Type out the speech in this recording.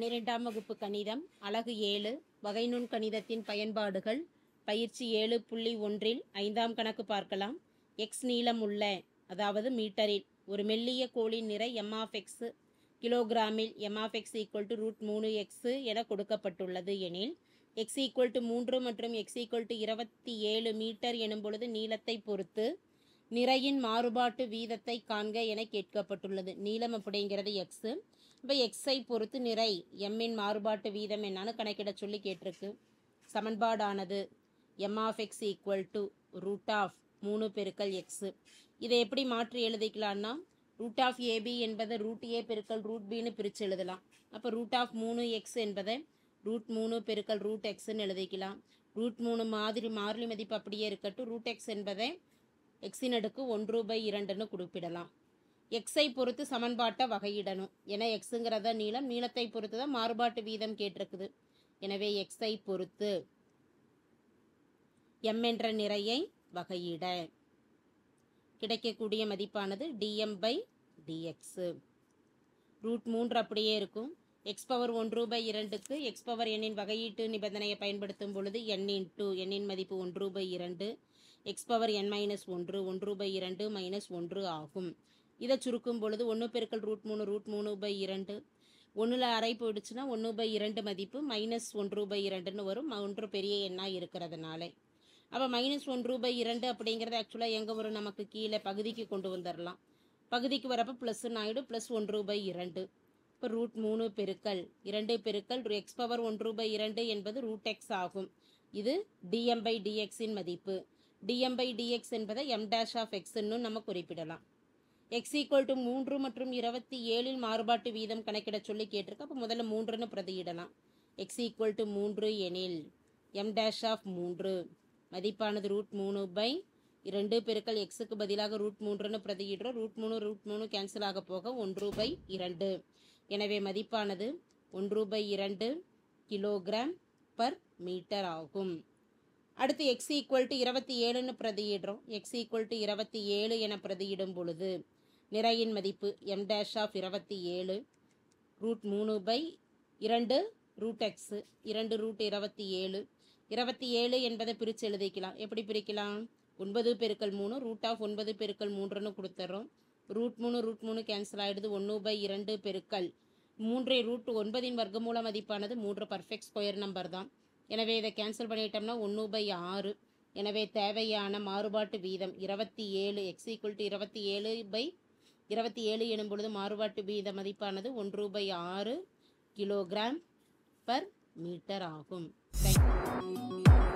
12ஆம் வகுப்பு கணிதம் அலகு 7 வகை நுண் கணிதத்தின் பயன்பாடுகள் பயிற்சி 7.1 5ஆம் கணக்கு பார்க்கலாம். எக்ஸ் நீளம் உள்ள அதாவது மீட்டரில் ஒரு மெல்லிய கோளின் நிறை m(x) கிலோகிராமில் m(x) √3x என கொடுக்கப்பட்டுள்ளது எனில் x 3 மற்றும் x 27 மீட்டர் எனும் பொழுது நீளத்தை பொறுத்து நிறையின் மாறுபாட்டு வீதத்தை காண்க என கேட்கப்பட்டுள்ளது. நீளம் அப்படிங்கிறது எக்ஸ். இப்போ எக்ஸை பொறுத்து நிறை எம்மின் மாறுபாட்டு வீதம் என்னன்னு கணக்கிட சொல்லி கேட்டிருக்கு. சமன்பாடானது m(x) √3 பெருக்கல் எக்ஸ். இதை எப்படி மாற்றி எழுதிக்கலாம்னா √ab என்பதை √a பெருக்கல் √bன்னு பிரித்து எழுதலாம். அப்போ √3x என்பதை √3 பெருக்கல் √xன்னு எழுதிக்கலாம். √3 மாறிலி மதிப்பு அப்படியே இருக்கட்டும். √x என்பதை எக்ஸின் அடுக்கு 1/2ன்னு குறிப்பிடலாம். எக்ஸை பொறுத்து சமன்பாட்டை வகையிடணும். ஏன்னா எக்ஸுங்கிறத நீளத்தை பொறுத்து தான் மாறுபாட்டு வீதம் கேட்டிருக்குது. எனவே எக்ஸை பொறுத்து எம் என்ற நிறையை வகையிட கிடைக்கக்கூடிய மதிப்பானது dm/dx. √3 அப்படியே இருக்கும். x⁻1/2க்கு x⁻n வகையீட்டு நிபந்தனையை பயன்படுத்தும் பொழுது n மதிப்பு 1/2 x⁻n-1 1/2 -1 ஆகும். இதை சுருக்கும் பொழுது 1 பெருக்கல் √3 √3/2 1ல் அரை போயிடுச்சுன்னா 1/2 மதிப்பு -1/2ன்னு வரும். 1 பெரிய எண்ணாக இருக்கிறதுனால அப்போ -1/2 அப்படிங்கிறது ஆக்சுவலாக எங்கே வரும், நமக்கு கீழே பகுதிக்கு கொண்டு வந்துடலாம். பகுதிக்கு வரப்போ ப்ளஸ்ன்னு ஆகிடும். +1/2 இப்போ √3 பெருக்கல் 2 பெருக்கல் x⁻1/2 என்பது √x ஆகும். இது dm/dxின் மதிப்பு. dm/dx என்பதை m'(x)ன்னு நம்ம குறிப்பிடலாம். x 3 மற்றும் 27 மாறுபாட்டு வீதம் கணக்கிட சொல்லி கேட்டிருக்கு. அப்போ முதல்ல 3ன்னு பிரதியிடலாம். x 3 எனில் m'(3) மதிப்பானது √3/2 பெருக்கல் எக்ஸுக்கு பதிலாக √3ன்னு பிரதியிடுறோம். √3 கேன்சல் ஆக போக 1/2. எனவே மதிப்பானது 1/2 kg/மீட்டர் ஆகும். அடுத்து x 27ன்னு பிரதியிடுறோம். x 27 என பிரதியிடும் பொழுது நிறையின் மதிப்பு m'(27) √3/2 √x 2 √27 என்பதை பிரித்து எழுதிக்கலாம். எப்படி பிரிக்கலாம்? 9 பெருக்கல் 3 √9 பெருக்கல் 3ன்னு கொடுத்துட்றோம். √3 கேன்சல் ஆகிடுது. 1/2 பெருக்கல் 3 √9 வர்க்கமூல மதிப்பானது 3 பர்ஃபெக்ட் ஸ்கொயர் நம்பர் தான். எனவே இதை கேன்சல் பண்ணிட்டோம்னா 1/6. எனவே தேவையான மாறுபாட்டு வீதம் 27 x 27/27 எனும் பொழுது மாறுபாட்டு வீத மதிப்பானது 1/6 kg/மீட்டர் ஆகும். தேங்க்யூ.